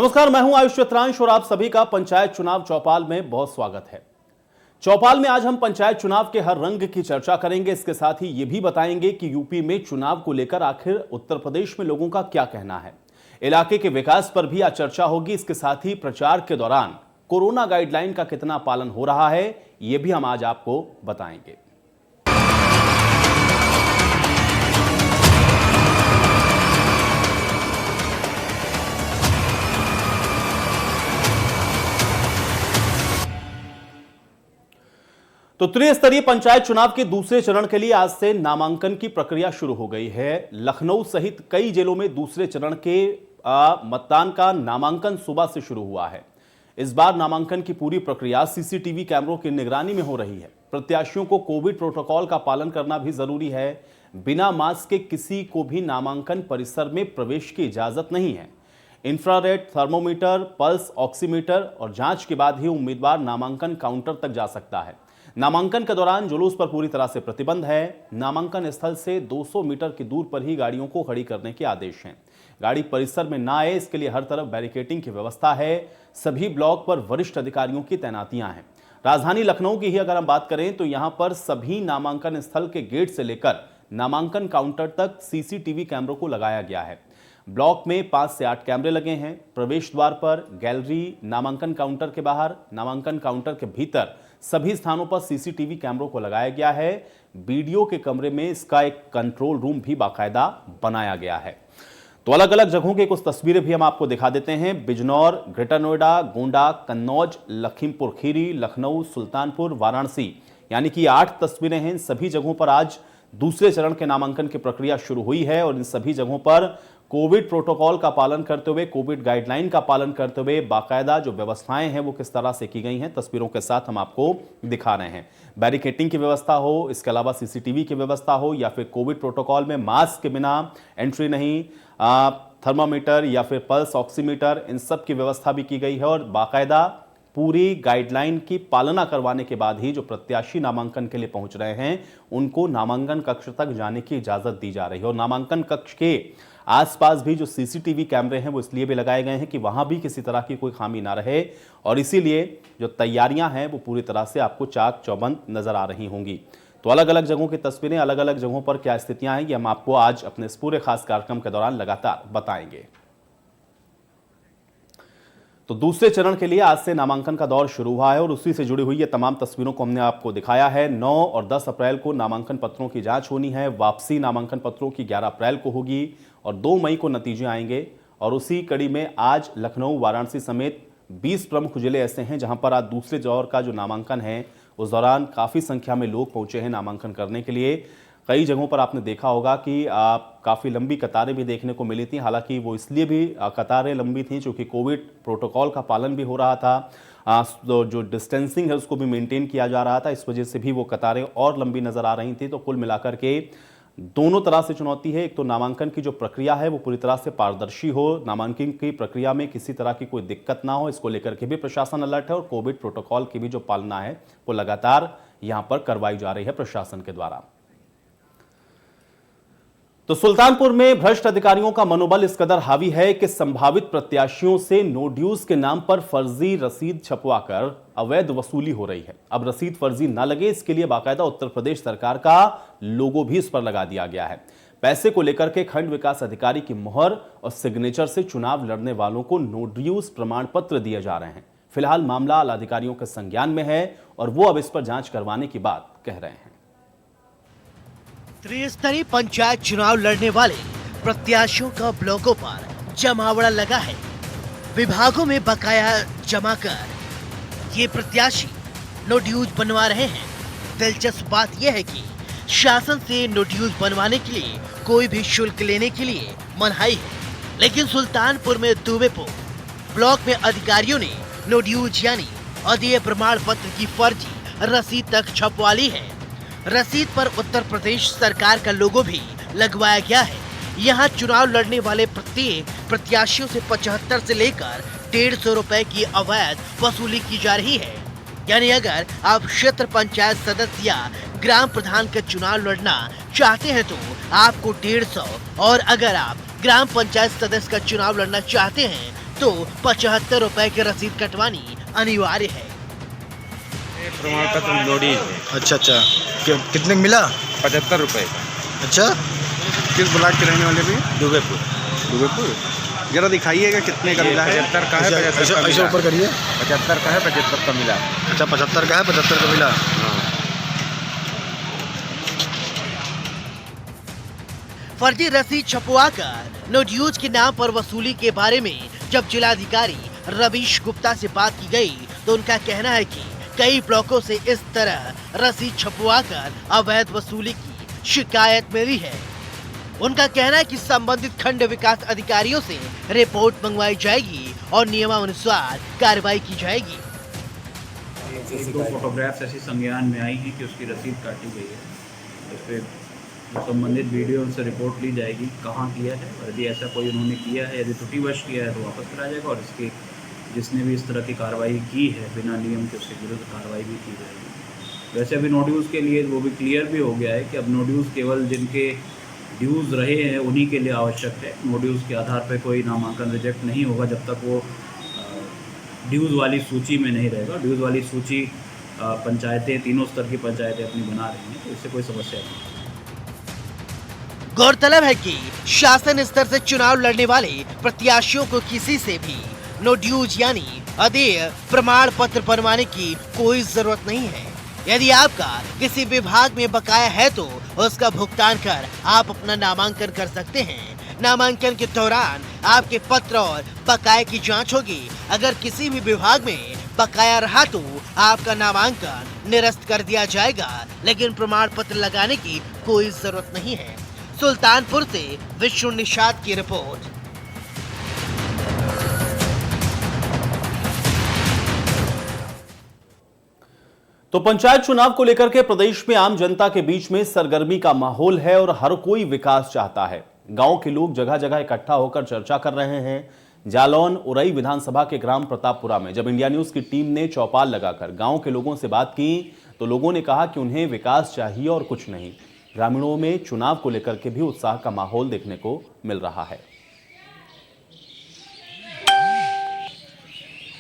नमस्कार, मैं हूं आयुष चित्रांश और आप सभी का पंचायत चुनाव चौपाल में बहुत स्वागत है। चौपाल में आज हम पंचायत चुनाव के हर रंग की चर्चा करेंगे। इसके साथ ही ये भी बताएंगे कि यूपी में चुनाव को लेकर आखिर उत्तर प्रदेश में लोगों का क्या कहना है। इलाके के विकास पर भी आज चर्चा होगी। इसके साथ ही प्रचार के दौरान कोरोना गाइडलाइन का कितना पालन हो रहा है, ये भी हम आज आपको बताएंगे। तो त्रिस्तरीय पंचायत चुनाव के दूसरे चरण के लिए आज से नामांकन की प्रक्रिया शुरू हो गई है। लखनऊ सहित कई जिलों में दूसरे चरण के मतदान का नामांकन सुबह से शुरू हुआ है। इस बार नामांकन की पूरी प्रक्रिया सीसीटीवी कैमरों की निगरानी में हो रही है। प्रत्याशियों को कोविड प्रोटोकॉल का पालन करना भी जरूरी है। बिना मास्क के किसी को भी नामांकन परिसर में प्रवेश की इजाजत नहीं है। इंफ्रारेड थर्मोमीटर, पल्स ऑक्सीमीटर और जांच के बाद ही उम्मीदवार नामांकन काउंटर तक जा सकता है। नामांकन के दौरान जुलूस पर पूरी तरह से प्रतिबंध है। नामांकन स्थल से 200 मीटर की दूर पर ही गाड़ियों को खड़ी करने के आदेश हैं। गाड़ी परिसर में ना आए, इसके लिए हर तरफ बैरिकेडिंग की व्यवस्था है। सभी ब्लॉक पर वरिष्ठ अधिकारियों की तैनातियां हैं। राजधानी लखनऊ की ही अगर हम बात करें तो यहां पर सभी नामांकन स्थल के गेट से लेकर नामांकन काउंटर तक सीसीटीवी कैमरों को लगाया गया है। ब्लॉक में 5 से 8 कैमरे लगे हैं। प्रवेश द्वार पर, गैलरी, नामांकन काउंटर के बाहर, नामांकन काउंटर के भीतर सभी स्थानों पर सीसीटीवी कैमरों को लगाया गया है। बीडीओ के कमरे में इसका एक कंट्रोल रूम भी बाकायदा बनाया गया है। तो अलग अलग जगहों की कुछ तस्वीरें भी हम आपको दिखा देते हैं। बिजनौर, ग्रेटर नोएडा, गोंडा, कन्नौज, लखीमपुर खीरी, लखनऊ, सुल्तानपुर, वाराणसी, यानी कि 8 तस्वीरें हैं। इन सभी जगहों पर आज दूसरे चरण के नामांकन की प्रक्रिया शुरू हुई है और इन सभी जगहों पर कोविड प्रोटोकॉल का पालन करते हुए, कोविड गाइडलाइन का पालन करते हुए बाकायदा जो व्यवस्थाएं हैं वो किस तरह से की गई हैं, तस्वीरों के साथ हम आपको दिखा रहे हैं। बैरिकेडिंग की व्यवस्था हो, इसके अलावा सीसीटीवी की व्यवस्था हो या फिर कोविड प्रोटोकॉल में मास्क के बिना एंट्री नहीं, थर्मामीटर या फिर पल्स ऑक्सीमीटर, इन सब की व्यवस्था भी की गई है और बाकायदा पूरी गाइडलाइन की पालना करवाने के बाद ही जो प्रत्याशी नामांकन के लिए पहुंच रहे हैं उनको नामांकन कक्ष तक जाने की इजाजत दी जा रही है। और नामांकन कक्ष के आसपास भी जो सीसीटीवी कैमरे हैं वो इसलिए भी लगाए गए हैं कि वहां भी किसी तरह की कोई खामी ना रहे और इसीलिए जो तैयारियां हैं वो पूरी तरह से आपको चाक चौबंद नजर आ रही होंगी। तो अलग अलग जगहों की तस्वीरें, अलग अलग जगहों पर क्या स्थितियां हैं, ये हम आपको आज अपने इस पूरे खास कार्यक्रम के दौरान लगातार बताएंगे। तो दूसरे चरण के लिए आज से नामांकन का दौर शुरू हुआ है और उसी से जुड़ी हुई ये तमाम तस्वीरों को हमने आपको दिखाया है। 9 और 10 अप्रैल को नामांकन पत्रों की जांच होनी है। वापसी नामांकन पत्रों की 11 अप्रैल को होगी और 2 मई को नतीजे आएंगे। और उसी कड़ी में आज लखनऊ, वाराणसी समेत 20 प्रमुख जिले ऐसे हैं जहां पर आज दूसरे दौर का जो नामांकन है उस दौरान काफ़ी संख्या में लोग पहुंचे हैं नामांकन करने के लिए। कई जगहों पर आपने देखा होगा कि काफ़ी लंबी कतारें भी देखने को मिली थी। हालांकि वो इसलिए भी कतारें लंबी थी क्योंकि कोविड प्रोटोकॉल का पालन भी हो रहा था। जो डिस्टेंसिंग है उसको भी मेंटेन किया जा रहा था। इस वजह से भी वो कतारें और लंबी नज़र आ रही थी। तो कुल मिलाकर के दोनों तरह से चुनौती है। एक तो नामांकन की जो प्रक्रिया है वो पूरी तरह से पारदर्शी हो, नामांकन की प्रक्रिया में किसी तरह की कोई दिक्कत ना हो, इसको लेकर के भी प्रशासन अलर्ट है और कोविड प्रोटोकॉल की भी जो पालना है वो लगातार यहाँ पर करवाई जा रही है प्रशासन के द्वारा। तो सुल्तानपुर में भ्रष्ट अधिकारियों का मनोबल इस कदर हावी है कि संभावित प्रत्याशियों से नो ड्यूज के नाम पर फर्जी रसीद छपवाकर अवैध वसूली हो रही है। अब रसीद फर्जी ना लगे, इसके लिए बाकायदा उत्तर प्रदेश सरकार का लोगो भी इस पर लगा दिया गया है। पैसे को लेकर के खंड विकास अधिकारी की मुहर और सिग्नेचर से चुनाव लड़ने वालों को नो ड्यूज प्रमाण पत्र दिए जा रहे हैं। फिलहाल मामला आला अधिकारियों के संज्ञान में है और वो अब इस पर जांच करवाने की बात कह रहे हैं। त्रिस्तरीय पंचायत चुनाव लड़ने वाले प्रत्याशियों का ब्लॉकों पर जमावड़ा लगा है। विभागों में बकाया जमा कर ये प्रत्याशी नो ड्यूज बनवा रहे हैं। दिलचस्प बात यह है कि शासन से नो ड्यूज बनवाने के लिए कोई भी शुल्क लेने के लिए मनाही है, लेकिन सुल्तानपुर में दुबेपुर ब्लॉक में अधिकारियों ने नो ड्यूज यानी अदेय प्रमाण पत्र की फर्जी रसीद तक छपवा ली है। रसीद पर उत्तर प्रदेश सरकार का लोगो भी लगवाया गया है। यहाँ चुनाव लड़ने वाले प्रत्येक प्रत्याशियों से 75 से लेकर 150 रुपए की अवैध वसूली की जा रही है। यानी अगर आप क्षेत्र पंचायत सदस्य या ग्राम प्रधान का चुनाव लड़ना चाहते हैं तो आपको 150 और अगर आप ग्राम पंचायत सदस्य का चुनाव लड़ना चाहते हैं तो 75 रुपए की रसीद कटवानी अनिवार्य है। प्रमाण पत्र लोडी अच्छा अच्छा, कितने का मिला? 75 रुपए का। अच्छा, किस ब्लॉक के रहने वाले भी? दुबेपुर। दुबेपुर। जरा दिखाइएगा कितने का मिला है? 75 का है, 75 का ऐसे मिला। ऊपर करिए। 75 का है, 75 का मिला। अच्छा, 75 का है, 75 का मिला। फर्जी रसीद छपवाकर नो ड्यूज के नाम पर वसूली के बारे में जब जिलाधिकारी रवीश गुप्ता से बात की गई तो उनका कहना है कि कई ब्लॉकों से इस तरह रसीद छपवाकर अवैध वसूली की शिकायत मिली है। उनका कहना है कि संबंधित खंड विकास अधिकारियों से रिपोर्ट मंगवाई जाएगी और नियमानुसार कार्रवाई की जाएगी। एक दो फोटोग्राफ्स ऐसी संज्ञान में आई हैं कि उसकी रसीद काटी गई है। इस पर संबंधित वीडियो से रिपोर्ट ली जाएगी कहाँ किया है, और यदि ऐसा कोई उन्होंने किया है, यदि त्रुटिवश किया है तो वापस कराया जाएगा, और इसके जिसने भी इस तरह की कार्रवाई की है बिना नियम के उसके विरुद्ध कार्रवाई भी की जाएगी। वैसे अभी नो ड्यूज़ के लिए वो भी क्लियर भी हो गया है कि अब नो ड्यूज़ केवल जिनके ड्यूज़ रहे हैं उन्हीं के लिए आवश्यक है। नो ड्यूज़ के आधार पर कोई नामांकन रिजेक्ट नहीं होगा जब तक वो ड्यूज़ वाली सूची में नहीं रहेगा। ड्यूज़ वाली सूची पंचायतें, तीनों स्तर की पंचायतें अपनी बना रही हैं, तो इससे कोई समस्या नहीं। गौरतलब है कि शासन स्तर से चुनाव लड़ने वाले प्रत्याशियों को किसी से भी नो ड्यूज यानी अदेय प्रमाण पत्र बनवाने की कोई जरूरत नहीं है। यदि आपका किसी विभाग में बकाया है तो उसका भुगतान कर आप अपना नामांकन कर सकते हैं। नामांकन के दौरान आपके पत्र और बकाये की जांच होगी। अगर किसी भी विभाग में बकाया रहा तो आपका नामांकन निरस्त कर दिया जाएगा, लेकिन प्रमाण पत्र लगाने की कोई जरूरत नहीं है। सुल्तानपुर से विष्णु निषाद की रिपोर्ट। तो पंचायत चुनाव को लेकर के प्रदेश में आम जनता के बीच में सरगर्मी का माहौल है और हर कोई विकास चाहता है। गांव के लोग जगह जगह इकट्ठा होकर चर्चा कर रहे हैं। जालौन उरई विधानसभा के ग्राम प्रतापपुरा में जब इंडिया न्यूज की टीम ने चौपाल लगाकर गांव के लोगों से बात की तो लोगों ने कहा कि उन्हें विकास चाहिए और कुछ नहीं। ग्रामीणों में चुनाव को लेकर के भी उत्साह का माहौल देखने को मिल रहा है।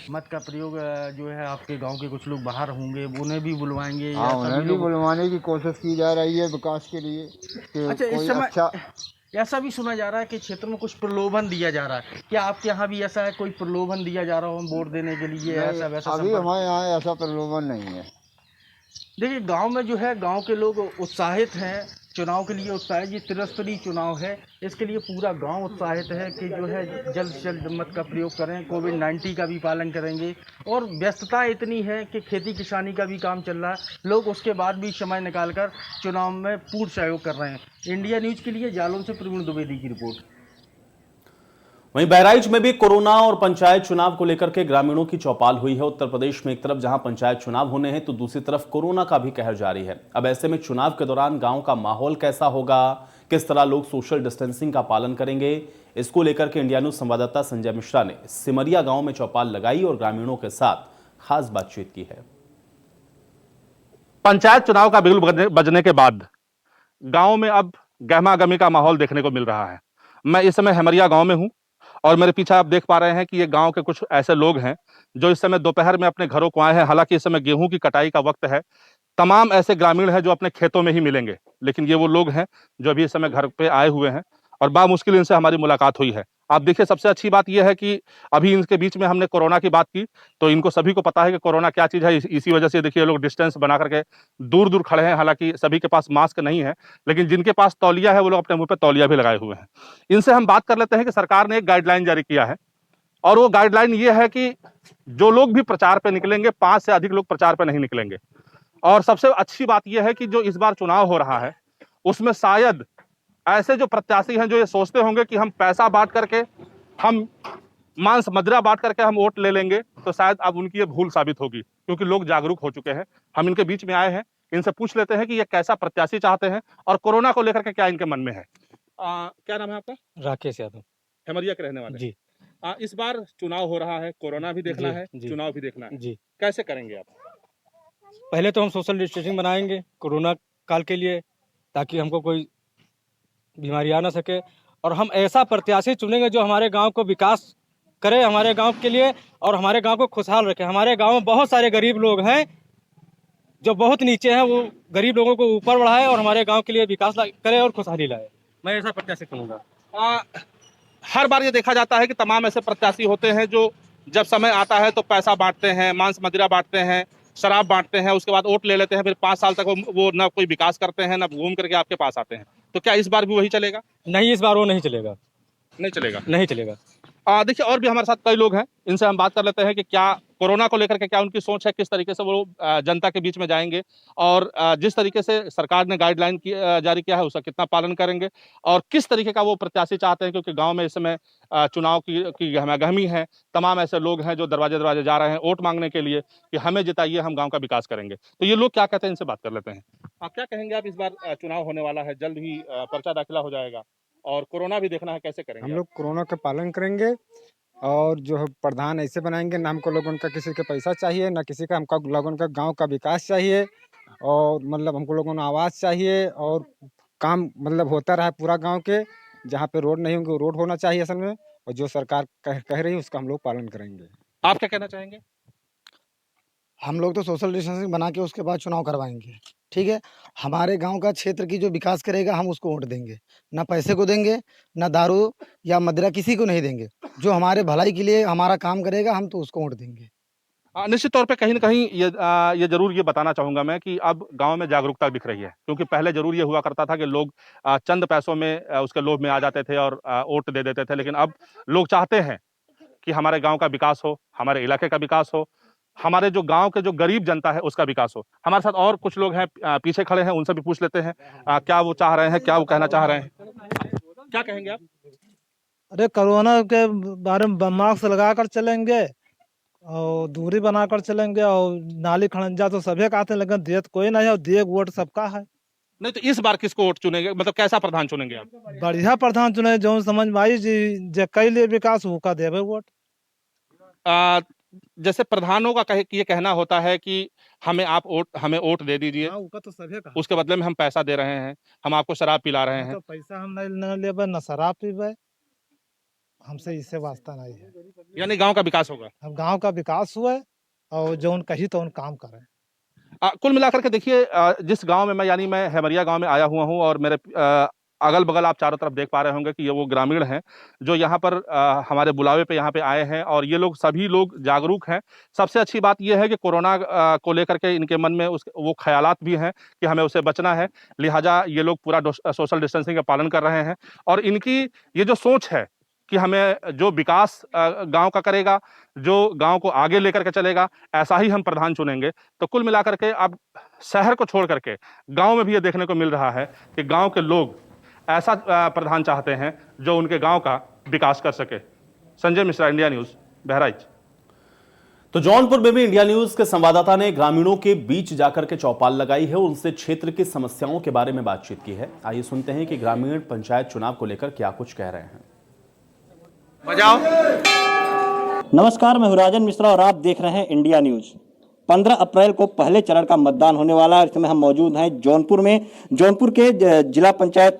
मत का प्रयोग जो है आपके गांव के कुछ लोग बाहर होंगे, उन्हें भी बुलवाएंगे। हाँ, उन्हें भी बुलवाने की कोशिश की जा रही है विकास के लिए कि अच्छा, इस कोई समय अच्छा। ऐसा भी सुना जा रहा है कि क्षेत्र में कुछ प्रलोभन दिया जा रहा है। क्या आपके यहाँ भी ऐसा है, कोई प्रलोभन दिया जा रहा हो वोट देने के लिए? ऐसा वैसा अभी हमारे यहाँ ऐसा प्रलोभन नहीं है। देखिए, गांव में जो है गांव के लोग उत्साहित हैं, चुनाव के लिए उत्साहित। ये त्रिस्तरीय चुनाव है, इसके लिए पूरा गांव उत्साहित है कि जो है जल्द से जल्द मत का प्रयोग करें। कोविड-19 का भी पालन करेंगे और व्यस्तता इतनी है कि खेती किसानी का भी काम चल रहा है। लोग उसके बाद भी समय निकालकर चुनाव में पूर्ण सहयोग कर रहे हैं। इंडिया न्यूज के लिए जालौन से प्रवीण द्विवेदी की रिपोर्ट। वहीं बहराइच में भी कोरोना और पंचायत चुनाव को लेकर के ग्रामीणों की चौपाल हुई है। उत्तर प्रदेश में एक तरफ जहां पंचायत चुनाव होने हैं तो दूसरी तरफ कोरोना का भी कहर जारी है। अब ऐसे में चुनाव के दौरान गांव का माहौल कैसा होगा, किस तरह लोग सोशल डिस्टेंसिंग का पालन करेंगे, इसको लेकर के इंडिया न्यूज संवाददाता संजय मिश्रा ने सिमरिया गांव में चौपाल लगाई और ग्रामीणों के साथ खास बातचीत की है। पंचायत चुनाव का बिगुल बजने के बाद गांव में अब गहमागहमी का माहौल देखने को मिल रहा है। मैं इस समय हेमरिया गांव में हूं और मेरे पीछे आप देख पा रहे हैं कि ये गांव के कुछ ऐसे लोग हैं जो इस समय दोपहर में अपने घरों को आए हैं। हालांकि इस समय गेहूं की कटाई का वक्त है। तमाम ऐसे ग्रामीण हैं जो अपने खेतों में ही मिलेंगे, लेकिन ये वो लोग हैं जो अभी इस समय घर पे आए हुए हैं और बामुश्किल इनसे हमारी मुलाकात हुई है। आप देखिए, सबसे अच्छी बात यह है कि अभी इनके बीच में हमने कोरोना की बात की तो इनको सभी को पता है कि कोरोना क्या चीज़ है। इसी वजह से देखिए, लोग डिस्टेंस बना करके दूर दूर खड़े हैं। हालांकि सभी के पास मास्क नहीं है, लेकिन जिनके पास तौलिया है वो लोग अपने मुंह पे तौलिया भी लगाए हुए हैं। इनसे हम बात कर लेते हैं कि सरकार ने एक गाइडलाइन जारी किया है और वो गाइडलाइन ये है कि जो लोग भी प्रचार पे निकलेंगे, 5 से अधिक लोग प्रचार पे नहीं निकलेंगे। और सबसे अच्छी बात यह है कि जो इस बार चुनाव हो रहा है उसमें शायद ऐसे जो प्रत्याशी हैं जो ये सोचते होंगे कि हम पैसा बांट करके, हम मांस मदिरा बांट करके हम वोट ले लेंगे, तो शायद अब उनकी ये भूल साबित होगी, क्योंकि लोग जागरूक हो चुके हैं। हम इनके बीच में आए हैं, इनसे पूछ लेते हैं कि ये कैसा प्रत्याशी चाहते हैं और कोरोना को लेकर के क्या इनके मन में है। क्या नाम है आपका? राकेश यादव। हेमरिया के रहने वाले जी। इस बार चुनाव हो रहा है, कोरोना भी देखना जी, है, जी। चुनाव भी देखना है, जी। कैसे करेंगे आप? पहले तो हम सोशल डिस्टेंसिंग बनाएंगे कोरोना काल के लिए, ताकि हमको कोई बीमारी आ ना सके, और हम ऐसा प्रत्याशी चुनेंगे जो हमारे गांव को विकास करे हमारे गांव के लिए और हमारे गांव को खुशहाल रखे। हमारे गांव में बहुत सारे गरीब लोग हैं जो बहुत नीचे हैं, वो गरीब लोगों को ऊपर बढ़ाए और हमारे गांव के लिए विकास करे और खुशहाली लाए। मैं ऐसा प्रत्याशी करूँगा। हर बार ये देखा जाता है कि तमाम ऐसे प्रत्याशी होते हैं जो जब समय आता है तो पैसा बांटते हैं, मांस मदिरा बांटते हैं, शराब बांटते हैं, उसके बाद वोट ले लेते हैं, फिर 5 साल तक वो ना कोई विकास करते हैं, ना घूम करके आपके पास आते हैं। तो क्या इस बार भी वही चलेगा? नहीं, इस बार वो नहीं चलेगा। नहीं चलेगा? नहीं चलेगा। देखिए, और भी हमारे साथ कई लोग हैं, इनसे हम बात कर लेते हैं कि क्या कोरोना को लेकर के क्या उनकी सोच है, किस तरीके से वो जनता के बीच में जाएंगे और जिस तरीके से सरकार ने गाइडलाइन जारी किया है उसका कितना पालन करेंगे और किस तरीके का वो प्रत्याशी चाहते हैं, क्योंकि गांव में इस समय चुनाव की गहमागहमी है। तमाम ऐसे लोग हैं जो दरवाजे दरवाजे जा रहे हैं वोट मांगने के लिए कि हमें जिताइए, हम गाँव का विकास करेंगे। तो ये लोग क्या कहते हैं, इनसे बात कर लेते हैं। आप क्या कहेंगे? आप इस बार चुनाव होने वाला है, जल्द ही पर्चा दाखिला हो जाएगा और कोरोना भी देखना है, कैसे करेंगे? हम लोग कोरोना का पालन करेंगे और जो है प्रधान ऐसे बनाएंगे ना हमको लोगों का किसी का पैसा चाहिए ना किसी का, हमको लोगों का गांव का विकास चाहिए और मतलब हमको लोगों को आवाज़ चाहिए और काम मतलब होता रहा पूरा गांव के। जहाँ पे रोड नहीं होंगे वो रोड होना चाहिए असल में, और जो सरकार कह रही है उसका हम लोग पालन करेंगे। आप क्या कहना चाहेंगे? हम लोग तो सोशल डिस्टेंसिंग बना के उसके बाद चुनाव करवाएंगे, ठीक है। हमारे गांव का क्षेत्र की जो विकास करेगा हम उसको वोट देंगे, ना पैसे को देंगे, ना दारू या मदिरा किसी को नहीं देंगे। जो हमारे भलाई के लिए हमारा काम करेगा हम तो उसको वोट देंगे। निश्चित तौर पे कहीं ना कहीं ये जरूर ये बताना चाहूंगा मैं कि अब गांव में जागरूकता दिख रही है, क्योंकि पहले जरूर ये हुआ करता था कि लोग चंद पैसों में उसके लोभ में आ जाते थे और वोट दे देते थे, लेकिन अब लोग चाहते हैं कि हमारे गांव का विकास हो, हमारे इलाके का विकास हो, हमारे जो गांव के जो गरीब जनता है उसका विकास हो। हमारे साथ और कुछ लोग हैं पीछे खड़े हैं, उनसे भी पूछ लेते हैं क्या वो चाह रहे हैं, क्या वो कहना चाह रहे हैं। क्या कहेंगे आप? अरे कोरोना के बारे में मास्क लगा कर चलेंगे और दूरी बनाकर चलेंगे और नाली खड़ंजा तो सभी कहते हैं, लेकिन दिए कोई नहीं है और दिए वोट सबका है। नहीं तो इस बार किसको वोट चुनेंगे, मतलब कैसा प्रधान चुनेंगे आप? बढ़िया प्रधान चुने जो समझ में आई जी जे कई लिए विकास वो का देवे वोट। जैसे प्रधानों का ये कहना होता है कि हमें वोट दे दीजिए, तो सभी का उसके बदले में हम पैसा दे रहे हैं, हम आपको शराब पिला रहे हैं। तो पैसा हम नहीं लेबे न शराब पीबे, हमसे इससे वास्ता नहीं है। यानी गांव का विकास होगा। हम गांव का विकास हुए और जो उन कही तो उन काम करें। कुल मिलाकर के देखिए, जिस गांव में मैं हेमरिया गांव में आया हुआ हूं और मेरे अगल बगल आप चारों तरफ देख पा रहे होंगे कि ये वो ग्रामीण हैं जो यहाँ पर हमारे बुलावे पे यहाँ पे आए हैं और ये लोग सभी लोग जागरूक हैं। सबसे अच्छी बात ये है कि कोरोना को लेकर के इनके मन में वो ख्यालात भी हैं कि हमें उससे बचना है, लिहाजा ये लोग पूरा सोशल डिस्टेंसिंग का पालन कर रहे हैं और इनकी ये जो सोच है कि हमें जो विकास गांव का करेगा, जो गांव को आगे लेकर के चलेगा, ऐसा ही हम प्रधान चुनेंगे। तो कुल मिलाकर के अब शहर को छोड़ करके गांव में भी ये देखने को मिल रहा है कि गांव के लोग ऐसा प्रधान चाहते हैं जो उनके गांव का विकास कर सके। Sanjay Mishra, India news, Bahraich. तो जौनपुर में भी इंडिया न्यूज के संवाददाता ने ग्रामीणों के बीच जाकर के चौपाल लगाई है, उनसे क्षेत्र की समस्याओं के बारे में बातचीत की है। आइए सुनते हैं कि ग्रामीण पंचायत चुनाव को लेकर क्या कुछ कह रहे हैं। बजाओ। नमस्कार, मैं हूं राजन मिश्रा और आप देख रहे हैं इंडिया न्यूज। 15 अप्रैल को पहले चरण का मतदान होने वाला है। इस समय हम मौजूद हैं जौनपुर में, जौनपुर के जिला पंचायत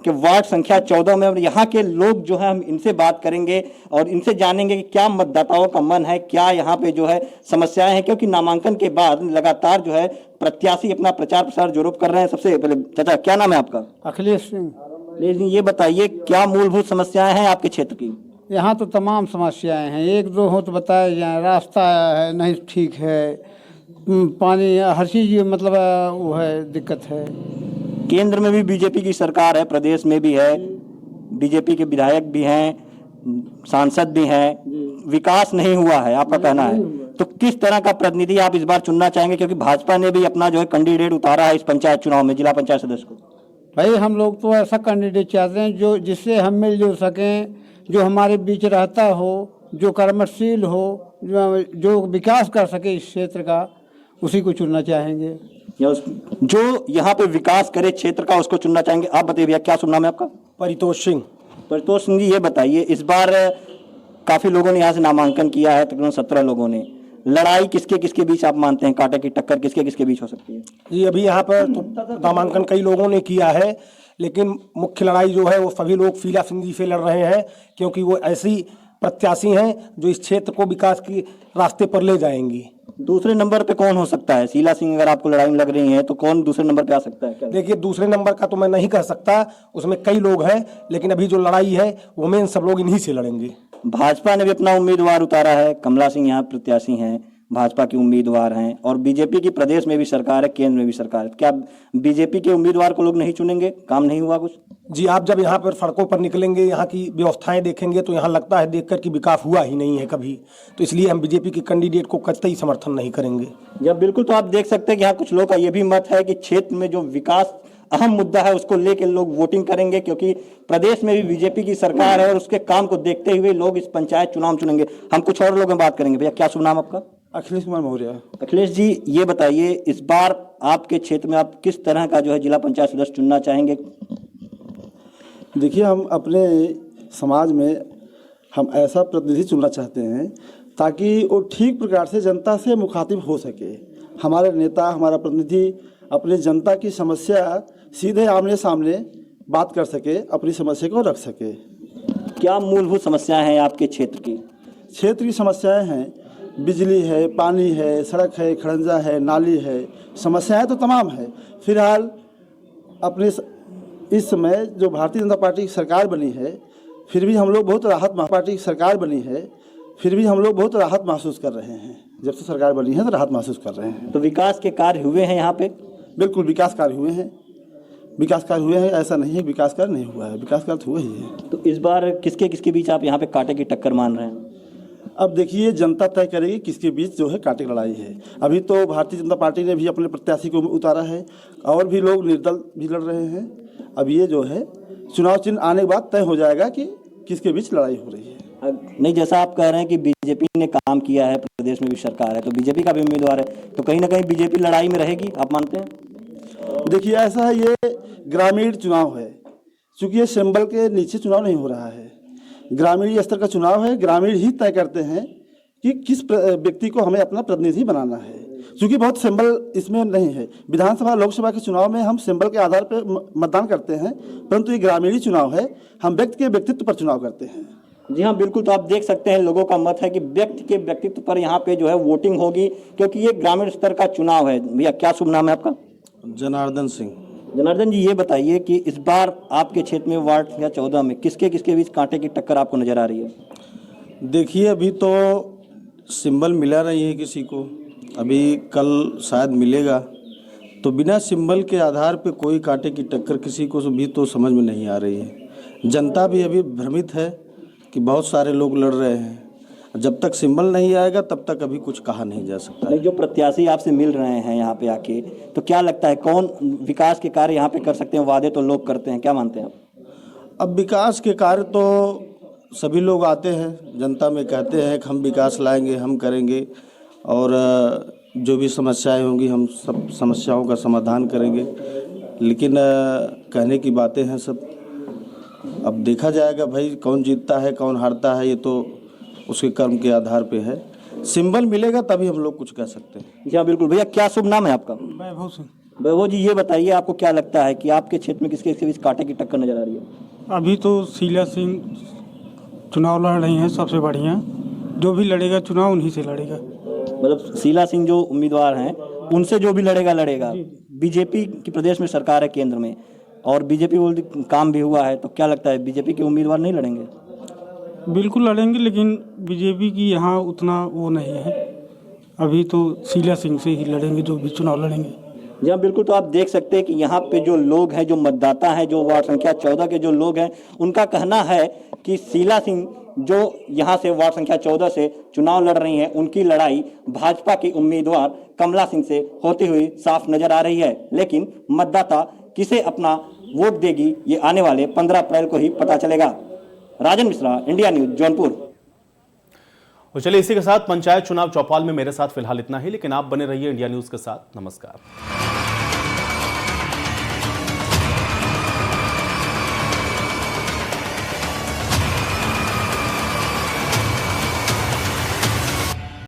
के वार्ड संख्या 14 में। और यहाँ के लोग जो है हम इनसे बात करेंगे और इनसे जानेंगे कि क्या मतदाताओं का मन है, क्या यहाँ पे जो है समस्याएं हैं, क्योंकि नामांकन के बाद लगातार जो है प्रत्याशी अपना प्रचार प्रसार जोरों कर रहे हैं। सबसे पहले चाचा, क्या नाम है आपका? अखिलेश सिंह। लेकिन ये बताइए क्या मूलभूत समस्याएं हैं आपके क्षेत्र की? यहाँ तो तमाम समस्याएं हैं, एक दो हो तो बताए जाए। रास्ता है नहीं ठीक है, पानी, हर चीज़ मतलब वो है, दिक्कत है। केंद्र में भी बीजेपी की सरकार है, प्रदेश में भी है, बीजेपी के विधायक भी हैं, सांसद भी हैं, विकास नहीं हुआ है आपका कहना है। तो किस तरह का प्रतिनिधि आप इस बार चुनना चाहेंगे, क्योंकि भाजपा ने भी अपना जो है कैंडिडेट उतारा है इस पंचायत चुनाव में, जिला पंचायत सदस्य को? भाई हम लोग तो ऐसा कैंडिडेट चाहते हैं जो जिससे हम मिलजुल सकें, जो हमारे बीच रहता हो, जो कर्मशील हो, जो विकास कर सके इस क्षेत्र का, उसी को चुनना चाहेंगे। जो यहाँ पे विकास करे क्षेत्र का उसको चुनना चाहेंगे। आप बताइए भैया, क्या सुन नाम है आपका? परितोष सिंह। परितोष सिंह जी, ये बताइए इस बार काफी लोगों ने यहाँ से नामांकन किया है, तकरीबन 17 लोगों ने। लड़ाई किसके किसके बीच आप मानते हैं, कांटे की टक्कर किसके किसके बीच हो सकती है? जी, अभी यहाँ पर तो नामांकन कई लोगों ने किया है, लेकिन मुख्य लड़ाई जो है वो सभी लोग फीला सिंधी से लड़ रहे हैं, क्योंकि वो ऐसी प्रत्याशी हैं जो इस क्षेत्र को विकास के रास्ते पर ले जाएंगी। दूसरे नंबर पे कौन हो सकता है? शीला सिंह अगर आपको लड़ाई में लग रही है तो कौन दूसरे नंबर पे आ सकता है? क्या देखिए, दूसरे नंबर का तो मैं नहीं कह सकता, उसमें कई लोग हैं, लेकिन अभी जो लड़ाई है वो मेन सब लोग इन्हीं से लड़ेंगे। भाजपा ने भी अपना उम्मीदवार उतारा है, कमला सिंह यहाँ प्रत्याशी हैं, भाजपा के उम्मीदवार हैं, और बीजेपी की प्रदेश में भी सरकार है, केंद्र में भी सरकार है। क्या बीजेपी के उम्मीदवार को लोग नहीं चुनेंगे? काम नहीं हुआ कुछ? जी, आप जब यहाँ पर सड़कों पर निकलेंगे, यहाँ की व्यवस्थाएं देखेंगे तो यहाँ लगता है देखकर कि विकास हुआ ही नहीं है कभी, तो इसलिए हम बीजेपी के कैंडिडेट को कतई समर्थन नहीं करेंगे। जब बिल्कुल, तो आप देख सकते हैं कि यहाँ कुछ लोग का ये भी मत है कि क्षेत्र में जो विकास अहम मुद्दा है उसको लेकर लोग वोटिंग करेंगे, क्योंकि प्रदेश में भी बीजेपी की सरकार है और उसके काम को देखते हुए लोग इस पंचायत चुनाव चुनेंगे। हम कुछ और लोगों में बात करेंगे। भैया, क्या शुभ नाम आपका? अखिलेश कुमार मौर्य। अखिलेश जी, ये बताइए, इस बार आपके क्षेत्र में आप किस तरह का जो है जिला पंचायत सदस्य चुनना चाहेंगे? देखिए, हम अपने समाज में हम ऐसा प्रतिनिधि चुनना चाहते हैं ताकि वो ठीक प्रकार से जनता से मुखातिब हो सके। हमारे नेता, हमारा प्रतिनिधि अपने जनता की समस्या सीधे आमने सामने बात कर सके, अपनी समस्या को रख सके। क्या मूलभूत समस्याएं हैं आपके क्षेत्र की? क्षेत्र की समस्याएं हैं, बिजली है, पानी है, सड़क है, खड़ंजा है, नाली है। समस्याएं तो तमाम है। फिलहाल अपने इस समय जो भारतीय जनता पार्टी की सरकार बनी है, फिर भी हम लोग बहुत राहत महसूस कर रहे हैं। जब से सरकार बनी है तो राहत महसूस कर रहे हैं। तो विकास के कार्य हुए हैं यहाँ पे? बिल्कुल, विकास कार्य हुए हैं, ऐसा नहीं है विकास कार्य नहीं हुआ है, विकास कार्य हुए ही है। तो इस बार किसके किसके बीच आप यहाँ पे कांटे की टक्कर मान रहे हैं? अब देखिए, जनता तय करेगी किसके बीच जो है कांटे की लड़ाई है। अभी तो भारतीय जनता पार्टी ने भी अपने प्रत्याशी को उतारा है और भी लोग निर्दल भी लड़ रहे हैं। अब ये जो है चुनाव चिन्ह आने के बाद तय हो जाएगा कि किसके बीच लड़ाई हो रही है। नहीं, जैसा आप कह रहे हैं कि बीजेपी ने काम किया है, प्रदेश में भी सरकार है, तो बीजेपी का भी उम्मीदवार है, तो कहीं ना कहीं बीजेपी लड़ाई में रहेगी, आप मानते हैं? देखिए, ऐसा है, ये ग्रामीण चुनाव है, चूँकि ये सिंबल के नीचे चुनाव नहीं हो रहा है, ग्रामीण स्तर का चुनाव है। ग्रामीण ही तय करते हैं कि किस व्यक्ति को हमें अपना प्रतिनिधि बनाना है, क्योंकि बहुत सिंबल इसमें नहीं है। विधानसभा, लोकसभा के चुनाव में हम सिंबल के आधार पर मतदान करते हैं, परंतु ये ग्रामीणी चुनाव है, हम व्यक्ति के व्यक्तित्व पर चुनाव करते हैं। जी हाँ, बिल्कुल। तो आप देख सकते हैं, लोगों का मत है कि व्यक्ति के व्यक्तित्व पर यहाँ पे जो है वोटिंग होगी, क्योंकि ये ग्रामीण स्तर का चुनाव है। भैया, क्या शुभ नाम है आपका? जनार्दन सिंह। जनार्दन जी, ये बताइए कि इस बार आपके क्षेत्र में वार्ड संख्या 14 में किसके किसके बीच कांटे की टक्कर आपको नजर आ रही है? देखिए, अभी तो सिंबल मिला नहीं है किसी को, अभी कल शायद मिलेगा, तो बिना सिंबल के आधार पे कोई कांटे की टक्कर किसी को भी तो समझ में नहीं आ रही है। जनता भी अभी भ्रमित है कि बहुत सारे लोग लड़ रहे हैं। जब तक सिंबल नहीं आएगा तब तक अभी कुछ कहा नहीं जा सकता। जो प्रत्याशी आपसे मिल रहे हैं यहाँ पे आके, तो क्या लगता है कौन विकास के कार्य यहाँ पे कर सकते हैं? वादे तो लोग करते हैं, क्या मानते हैं आप? अब विकास के कार्य तो सभी लोग आते हैं, जनता में कहते हैं कि हम विकास लाएंगे, हम करेंगे, और जो भी समस्याएं होंगी हम सब समस्याओं का समाधान करेंगे, लेकिन कहने की बातें हैं सब। अब देखा जाएगा भाई, कौन जीतता है कौन हारता है, ये तो उसके कर्म के आधार पे है। सिंबल मिलेगा तभी हम लोग कुछ कह सकते हैं। जी हाँ, बिल्कुल। भैया, क्या शुभ नाम है आपका? वैभव सिंह। वैभव जी, ये बताइए, आपको क्या लगता है कि आपके क्षेत्र में किसके बीच कांटे की टक्कर नजर आ रही है? अभी तो शीला सिंह चुनाव लड़ रही हैं, सबसे बढ़िया। जो भी लड़ेगा चुनाव उन्हीं से लड़ेगा। मतलब शीला सिंह जो उम्मीदवार हैं, उनसे जो भी लड़ेगा। बीजेपी की प्रदेश में सरकार है, केंद्र में, और बीजेपी बोल काम भी हुआ है, तो क्या लगता है बीजेपी के उम्मीदवार नहीं लड़ेंगे? बिल्कुल लड़ेंगे, लेकिन बीजेपी की यहाँ उतना वो नहीं है। अभी तो शीला सिंह से ही लड़ेंगे जो भी चुनाव लड़ेंगे। जी हाँ, बिल्कुल। तो आप देख सकते हैं कि यहाँ पे जो लोग हैं, जो मतदाता हैं, जो वार्ड संख्या 14 के जो लोग हैं, उनका कहना है कि शीला सिंह जो यहाँ से वार्ड संख्या 14 से चुनाव लड़ रही हैं, उनकी लड़ाई भाजपा की उम्मीदवार कमला सिंह से होती हुई साफ नजर आ रही है। लेकिन मतदाता किसे अपना वोट देगी, ये आने वाले 15 अप्रैल को ही पता चलेगा। Rajan Mishra, India news, Jaunpur. तो चलिए, इसी के साथ पंचायत चुनाव चौपाल में मेरे साथ फिलहाल इतना ही, लेकिन आप बने रहिए इंडिया न्यूज के साथ। नमस्कार।